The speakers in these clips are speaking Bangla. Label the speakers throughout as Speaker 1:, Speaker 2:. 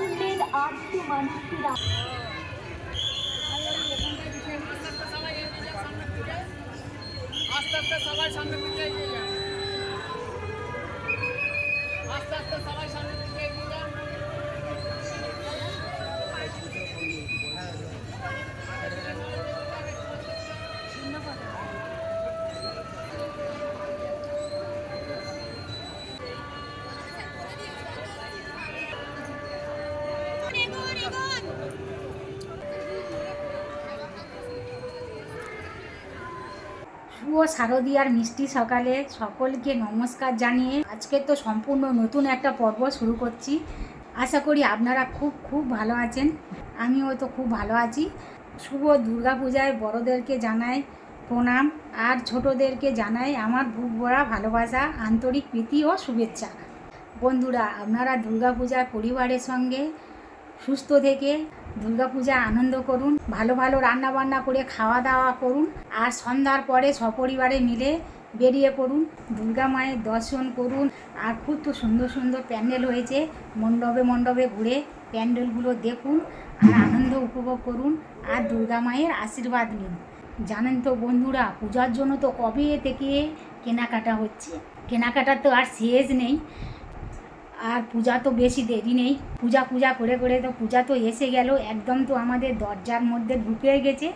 Speaker 1: শুনলেন আর্য মানুষেরা।
Speaker 2: আস্তে আস্তে সবাই সামনে দিকে এগিয়ে যান। আস্তে আস্তে সবাই সামনে দিকে এগিয়ে যান।
Speaker 3: শুভ শারদীয়ার মিষ্টি সকালে সকলকে নমস্কার জানিয়ে আজকে তো সম্পূর্ণ নতুন একটা পর্ব শুরু করছি। আশা করি আপনারা খুব খুব ভালো আছেন, আমিও তো খুব ভালো আছি। শুভ দুর্গাপূজায় বড়োদেরকে জানাই প্রণাম, আর ছোটোদেরকে জানাই আমার বুক ভরা ভালোবাসা, আন্তরিক প্রীতি ও শুভেচ্ছা। বন্ধুরা, আপনারা দুর্গাপূজায় পরিবারের সঙ্গে সুস্থ থেকে দুর্গাপূজা আনন্দ করুন, ভালো ভালো রান্না বান্না করে খাওয়া দাওয়া করুন, আর সন্ধ্যার পরে সপরিবারে মিলে বেরিয়ে পড়ুন, দুর্গা মায়ের দর্শন করুন। আর খুব তো সুন্দর সুন্দর প্যান্ডেল হয়েছে, মণ্ডপে মণ্ডপে ঘুরে প্যান্ডেলগুলো দেখুন আর আনন্দ উপভোগ করুন, আর দুর্গা মায়ের আশীর্বাদ নিন। জানেন তো বন্ধুরা, পূজার জন্য তো কবে থেকে কেনাকাটা হচ্ছে, কেনাকাটার তো আর শেষ নেই। আর পূজা তো বেশি দেরি নেই, পূজা করে করে তো পূজা তো এসে গেল, একদম তো আমাদের দরজার মধ্যে ঢুকে গেছে।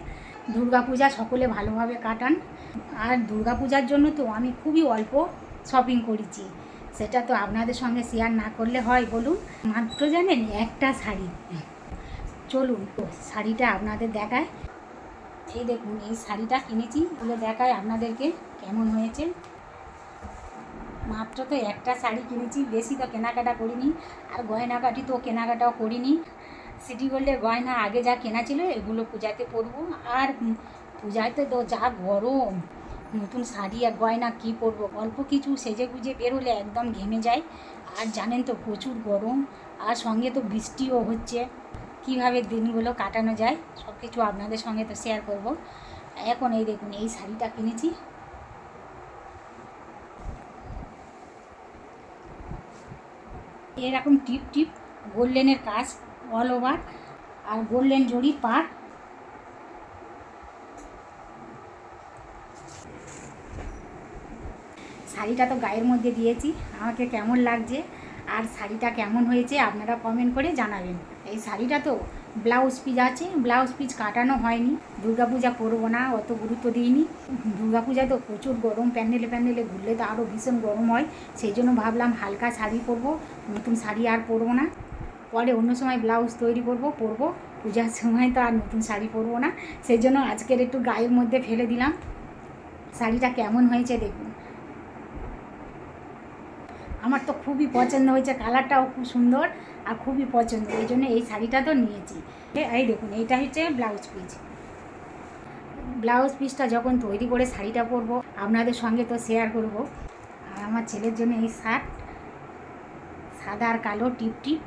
Speaker 3: দুর্গাপূজা সকলে ভালোভাবে কাটান। আর দুর্গাপূজার জন্য তো আমি খুবই অল্প শপিং করেছি, সেটা তো আপনাদের সঙ্গে শেয়ার না করলে হয় বলুন। মাত্র জানেন একটা শাড়ি, চলুন শাড়িটা আপনাদের দেখায়। এই দেখুন, এই শাড়িটা কিনেছি, বলে দেখায় আপনাদেরকে কেমন হয়েছে। মাত্র তো একটা শাড়ি কিনেছি, বেশি তো কেনাকাটা করিনি, আর গয়নাকাটি তো কেনাকাটাও করিনি। সিটি গোল্ডের গয়না আগে যা কেনা ছিল এগুলো পূজাতে পরবো। আর পূজাতে তো যা গরম, নতুন শাড়ি আর গয়না কী পরবো, অল্প কিছু সেজে গুজে বেরোলে একদম ঘেমে যায়। আর জানেন তো প্রচুর গরম, আর সঙ্গে তো বৃষ্টিও হচ্ছে। কীভাবে দিনগুলো কাটানো যায় সব কিছু আপনাদের সঙ্গে তো শেয়ার করব। এখন এই দেখুন, এই শাড়িটা কিনেছি, এরকম টিপ টিপ গোল্ডেনের কাজ অল ওভার, আর গোল্ডেন জড়ি পার। শাড়িটা তো গায়ের মধ্যে দিয়েছি, আমাকে কেমন লাগছে আর শাড়িটা কেমন হয়েছে আপনারা কমেন্ট করে জানাবেন। এই শাড়িটা তো ব্লাউজ পিস আছে, ব্লাউজ পিস কাটানো হয়নি, দুর্গাপূজা করবো না অত গুরুত্ব দিইনি। দুর্গাপূজায় তো প্রচুর গরম, প্যান্ডেলে প্যান্ডেলে ঘুরলে তো আরও ভীষণ গরম হয়, সেই জন্য ভাবলাম হালকা শাড়ি পরবো, নতুন শাড়ি আর পরবো না। পরে অন্য সময় ব্লাউজ তৈরি করবো, পরবো, পূজার সময় তো আর নতুন শাড়ি পরবো না। সেই জন্য আজকের একটু গায়ের মধ্যে ফেলে দিলাম। শাড়িটা কেমন হয়েছে দেখুন, আমার তো খুবই পছন্দ হয়েছে, কালারটাও খুব সুন্দর আর খুবই পছন্দ, এই জন্য এই শাড়িটা তো নিয়েছি। এই দেখুন, এইটা হচ্ছে ব্লাউজ পিস। ব্লাউজ পিসটা যখন তৈরি করে শাড়িটা পরবো আপনাদের সঙ্গে তো শেয়ার করব। আর আমার ছেলের জন্য এই শার্ট, সাদা আর কালো টিপ টিপ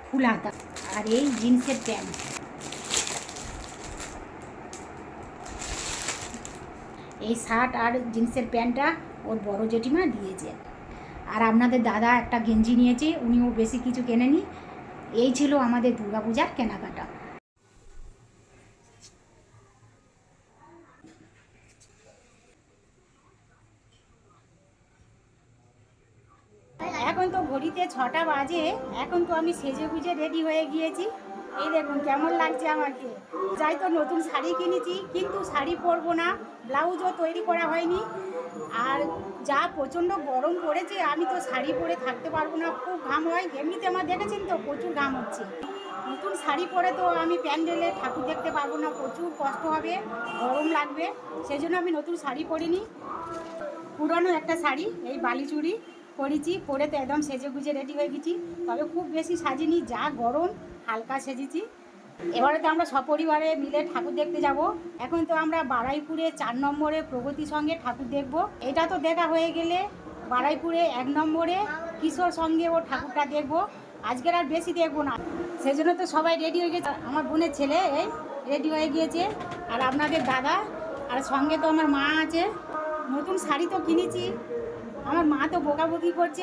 Speaker 3: ফুল হাতা, আর এই জিন্সের প্যান্ট। এই শার্ট আর জিন্সের প্যান্টটা ওর বড় জেঠিমা দিয়েছে। আর আপনাদের দাদা একটা গেঞ্জি নিয়েছে, উনিও বেশি কিছু কেনেনি। এই ছিল আমাদের দুর্গাপূজার কেনাকাটা। এখন তো ঘড়িতে 6টা বাজে, এখন তো আমি সেজে গুজে রেডি হয়ে গিয়েছি। এই দেখুন কেমন লাগছে আমাকে। যাই তো নতুন শাড়ি কিনেছি, কিন্তু শাড়ি পরবো না, ব্লাউজও তৈরি করা হয়নি। আর যা প্রচণ্ড গরম পড়েছে, আমি তো শাড়ি পরে থাকতে পারবো না, খুব ঘাম হয়, এমনিতে আমার দেখেছেন তো প্রচুর ঘাম হচ্ছে। নতুন শাড়ি পরে তো আমি প্যান্ডেলে ঠাকুর দেখতে পারবো না, প্রচুর কষ্ট হবে, গরম লাগবে, সেই জন্য আমি নতুন শাড়ি পরিনি। পুরানো একটা শাড়ি, এই বালিচুড়ি পরেছি, পরে তো একদম সেজে গুজে রেডি হয়ে গেছি। তবে খুব বেশি সাজিনি, যা গরম হালকা সেজেছি। এবারে তো আমরা সপরিবারে মিলে ঠাকুর দেখতে যাব। এখন তো আমরা বারুইপুরে 4 নম্বরে প্রগতি সঙ্গে ঠাকুর দেখব। এটা তো দেখা হয়ে গেলে বারুইপুরে 1 নম্বরে কিশোর সঙ্গে ও ঠাকুরটা দেখব। আজকের আর বেশি দেখবো না, সেজন্য তো সবাই রেডি হয়ে গেছে। আমার বোনের ছেলে এই রেডি হয়ে গিয়েছে, আর আপনাদের দাদা, আর সঙ্গে তো আমার মা আছে। নতুন শাড়ি তো কিনেছি, আমার মা তো বকাবকি করছে,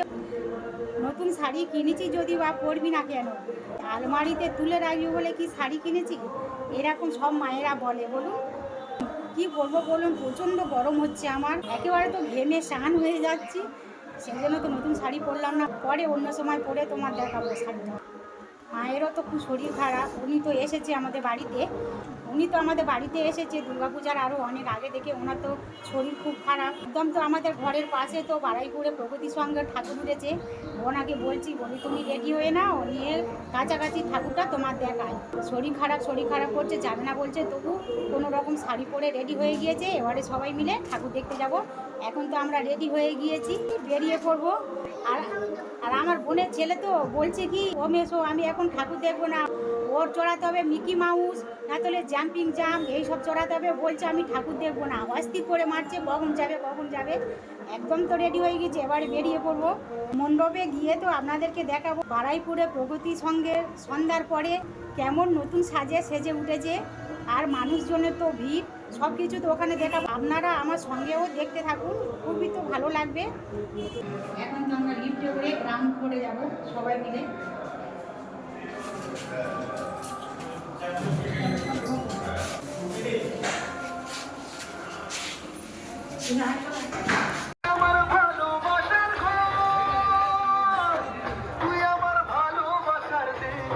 Speaker 3: নতুন নতুন শাড়ি কিনেছি যদি বা পরবি না কেন, আলমারিতে তুলে রাখবি বলে কি শাড়ি কিনেছি, এরকম সব মায়েরা বলে। বলুন কি বলবো বলুন, প্রচণ্ড গরম হচ্ছে আমার, একেবারে তো ঘেমে স্নান হয়ে যাচ্ছি, সেই জন্য তো নতুন শাড়ি পরলাম না, পরে অন্য সময় পরে তোমার দেখাবো শাড়িটা। মায়েরও তো খুব শরীর খারাপ, উনি তো এসেছে আমাদের বাড়িতে এসেছে দুর্গাপূজার আরও অনেক আগে থেকে, ওনার তো শরীর খুব খারাপ একদম। তো আমাদের ঘরের পাশে তো বারাইপুরে প্রগতি সঙ্গে ঠাকুর উঠেছে, ওনাকে বলছি তুমি রেডি হয়ে নাও, নিয়ে কাছাকাছি ঠাকুরটা তোমার দেখায়। শরীর খারাপ করছে, যাবে না বলছে, তবু কোনো রকম শাড়ি পরে রেডি হয়ে গিয়েছে, এবারে সবাই মিলে ঠাকুর দেখতে যাব। এখন তো আমরা রেডি হয়ে গিয়েছি, বেরিয়ে পড়বো। আর আমার বোনের ছেলে তো বলছে কি, ও মেসো আমি এখন ঠাকুর দেখবো না, ওর চড়াতে হবে মিকি মাউস, না তাহলে জাম্পিং জাম্প, এইসব চড়াতে হবে, বলছে আমি ঠাকুর দেখবো না, অস্থির করে মারছে কখন যাবে। একদম তো রেডি হয়ে গেছে, এবারে বেরিয়ে পড়বো। মণ্ডপে গিয়ে তো আপনাদেরকে দেখাবো বারাইপুরে প্রগতি সঙ্গে সন্ধ্যার পরে কেমন নতুন সেজে উঠেছে, আর মানুষজনের তো ভিড়, সব কিছু তো ওখানে দেখাবো, আপনারা আমার সঙ্গেও দেখতে থাকুন, খুবই তো ভালো লাগবে। এখন তো আমরা লিফটে করে গ্রাউন্ড ফ্লোরে যাবো সবাই মিলে।
Speaker 4: আমার ভালোবাসার ঘর, তুই আমার ভালোবাসার দেশ।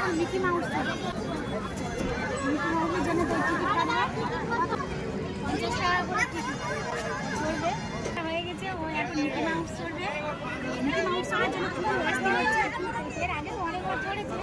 Speaker 3: এখন মিকি মাউস চলবে। মিকি মাউসের জন্য তো টিকিট কাটবে 50 টাকা করে টিকিট চলবে। হয়ে গেছে, ও এখন মিকি মাউস চলবে। মিকি মাউস চলার জন্য খুব ব্যস্ত হচ্ছে। এর আগে তো অনেকবার চড়েছে।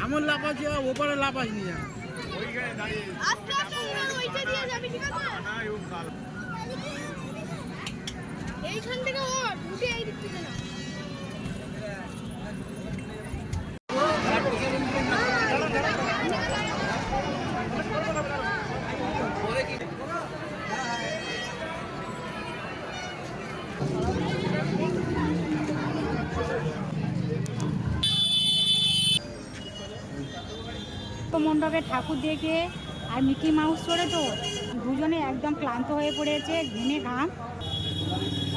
Speaker 5: এমন লাফাচ্ছি ওপারে লাফাস নিয়ে
Speaker 6: এইখান থেকে উঠে এই দিক থেকে না
Speaker 3: মণ্ডপে ঠাকুর দেখে আর মিকি মাউস চড়ে তো দুজনে একদম ক্লান্ত হয়ে পড়েছে, ঘেমে ঘাম।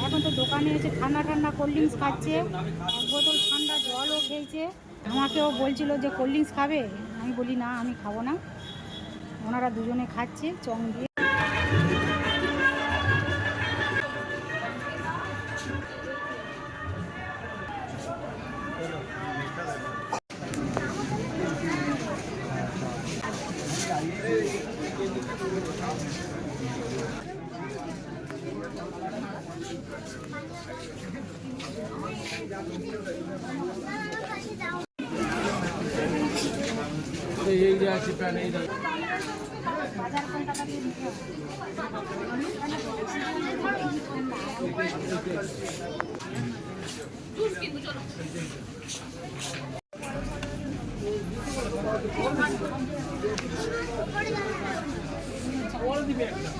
Speaker 3: এখন তো দোকানে এসে ঠান্ডা ঠান্ডা কোল্ড ড্রিঙ্কস খাচ্ছে, এক বোতল ঠান্ডা জলও খেয়েছে। আমাকেও বলছিল যে কোল্ড ড্রিঙ্কস খাবে, আমি বলি না আমি খাবো না। ওনারা দুজনে খাচ্ছে চং দিয়ে।
Speaker 5: এই যে আছে প্যান এই
Speaker 3: বাজার কলকাতা দিয়ে দিতে হবে।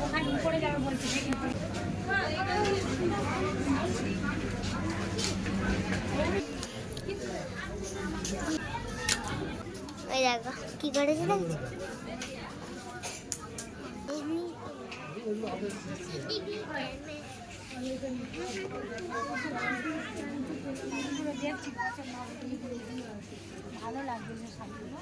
Speaker 3: ওখানে উপরে যাবে বলছে।
Speaker 6: ওই দেখো কি করেছে দেখছো
Speaker 3: দেখছি ভালো লাগবে শাড়িগুলো।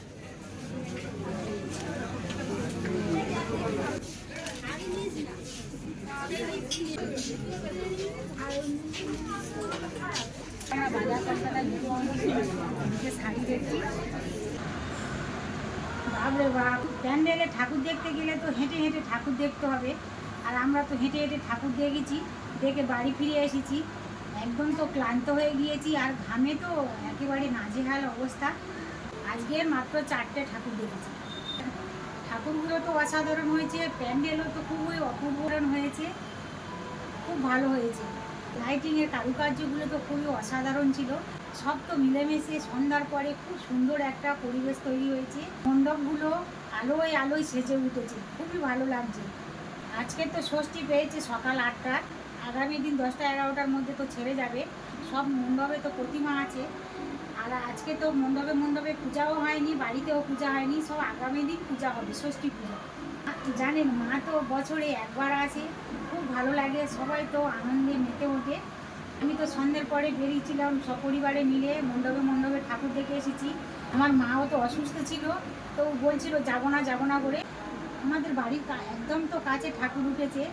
Speaker 3: আমরা বাজার কলকাতায় শাড়ি দেখছি। বাপরে বাপ, প্যান্ডেলে ঠাকুর দেখতে গেলে তো হেঁটে হেঁটে ঠাকুর দেখতে হবে। আর আমরা তো হেঁটে হেঁটে ঠাকুর দেখেছি, দেখে বাড়ি ফিরে এসেছি। একদম তো ক্লান্ত হয়ে গিয়েছি, আর ঘামে তো একেবারে নাজেহাল অবস্থা। আজকে মাত্র 4টে ঠাকুর দেখেছি। ঠাকুরগুলো তো অসাধারণ হয়েছে, প্যান্ডেলও তো খুবই অপূর্বরণ হয়েছে, খুব ভালো হয়েছে। লাইটিংয়ের কারুকার্যগুলো তো খুবই অসাধারণ ছিল। সব তো মিলেমিশে সন্ধ্যার পরে খুব সুন্দর একটা পরিবেশ তৈরি হয়েছে। মণ্ডপগুলো আলোয় আলোয় সেজে উঠেছে, খুবই ভালো লাগছে। আজকে তো ষষ্ঠী পেয়েছে সকাল 8টায়, আগামী দিন 10টা-11টার মধ্যে তো ছেড়ে যাবে। সব মণ্ডপে তো প্রতিমা আছে। আর আজকে তো মণ্ডপে মণ্ডপে পূজাও হয়নি, বাড়িতেও পূজা হয়নি, সব আগামী দিন পূজা হবে, ষষ্ঠী পূজা। জানেন মা তো বছরে একবার আসে, খুব ভালো লাগে, সবাই তো আনন্দে মেতে ওঠে। আমি তো সন্ধ্যের পরে বেরিয়েছিলাম সপরিবারে মিলে মণ্ডপে মণ্ডপে ঠাকুর দেখে এসেছি। আমার মাও তো অসুস্থ ছিল, তো বলছিল যাবো না করে। আমাদের বাড়ির একদম তো কাছে ঠাকুর উঠেছে,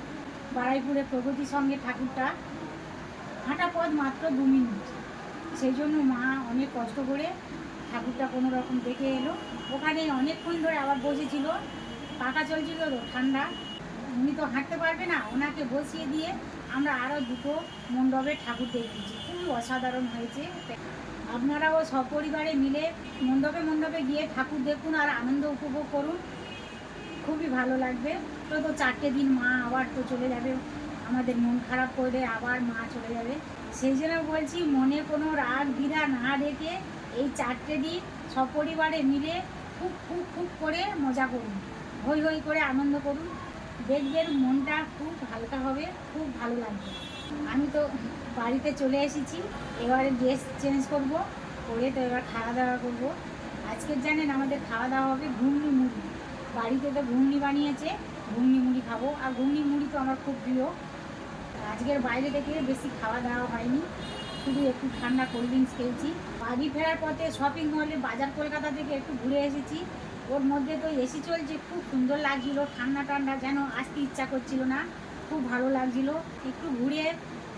Speaker 3: বারাইপুরে প্রগতি সঙ্গে ঠাকুরটা, হাঁটা পথ মাত্র 2 মিনিট। সেই জন্য মা অনেক কষ্ট করে ঠাকুরটা কোনো রকম দেখে এলো। ওখানে অনেকক্ষণ ধরে আবার বসেছিল, পাখা চলছিল তো ঠান্ডা, উনি তো হাঁটতে পারবে না, ওনাকে বসিয়ে দিয়ে আমরা আরও 2টো মণ্ডপে ঠাকুর দেখেছি। খুব অসাধারণ হয়েছে। আপনারাও সপরিবারে মিলে মণ্ডপে মণ্ডপে গিয়ে ঠাকুর দেখুন আর আনন্দ উপভোগ করুন, খুবই ভালো লাগবে। তো 4টে দিন মা আবার তো চলে যাবে, আমাদের মন খারাপ করে আবার মা চলে যাবে। সেই জন্য বলছি মনে কোনো রাগ বিরা না রেখে এই 4টে দিন সপরিবারে মিলে খুব খুব খুব করে মজা করুন, হই হই করে আনন্দ করুন। দেখবেন মনটা খুব হালকা হবে, খুব ভালো লাগবে। আমি তো বাড়িতে চলে এসেছি, এবারে ড্রেস চেঞ্জ করব, করে তো এবার খাওয়া দাওয়া করবো। আজকের জানেন আমাদের খাওয়া দাওয়া হবে ঘুগনি মুড়ি। বাড়িতে তো ঘুগনি বানিয়েছে, ঘুগনি মুড়ি খাবো। আর ঘুগনি মুড়ি তো আমার খুব প্রিয়। আজকের বাইরে থেকে বেশি খাওয়া দাওয়া হয়নি, শুধু একটু ঠান্ডা কোল্ড ড্রিঙ্কস খেয়েছি। বাড়ি ফেরার পথে শপিং মলে বাজার কলকাতা থেকে একটু ঘুরে এসেছি। ওর মধ্যে তো এসি চলছে, খুব সুন্দর লাগছিল, ঠান্ডা ঠান্ডা, যেন আসতে ইচ্ছা করছিল না, খুব ভালো লাগছিল। একটু ঘুরে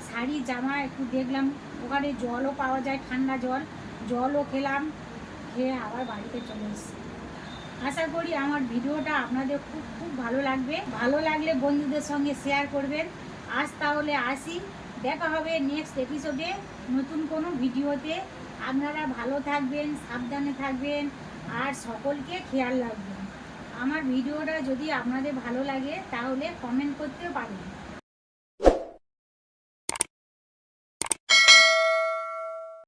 Speaker 3: শাড়ি জামা একটু দেখলাম, ওখানে জলও পাওয়া যায়, ঠান্ডা জলও খেলাম, খেয়ে আবার বাড়িতে চলে এসেছি। আশা করি আমার ভিডিওটা আপনাদের খুব খুব ভালো লাগবে। ভালো লাগলে বন্ধুদের সঙ্গে শেয়ার করবেন। আজ তাহলে আসি, দেখা হবে নেক্সট এপিসোডে নতুন কোনো ভিডিওতে। আপনারা ভালো থাকবেন, সাবধানে থাকবেন, আর সকলকে খেয়াল রাখবেন। আমার ভিডিওটা যদি আপনাদের ভালো লাগে তাহলে কমেন্ট করতেও পারেন।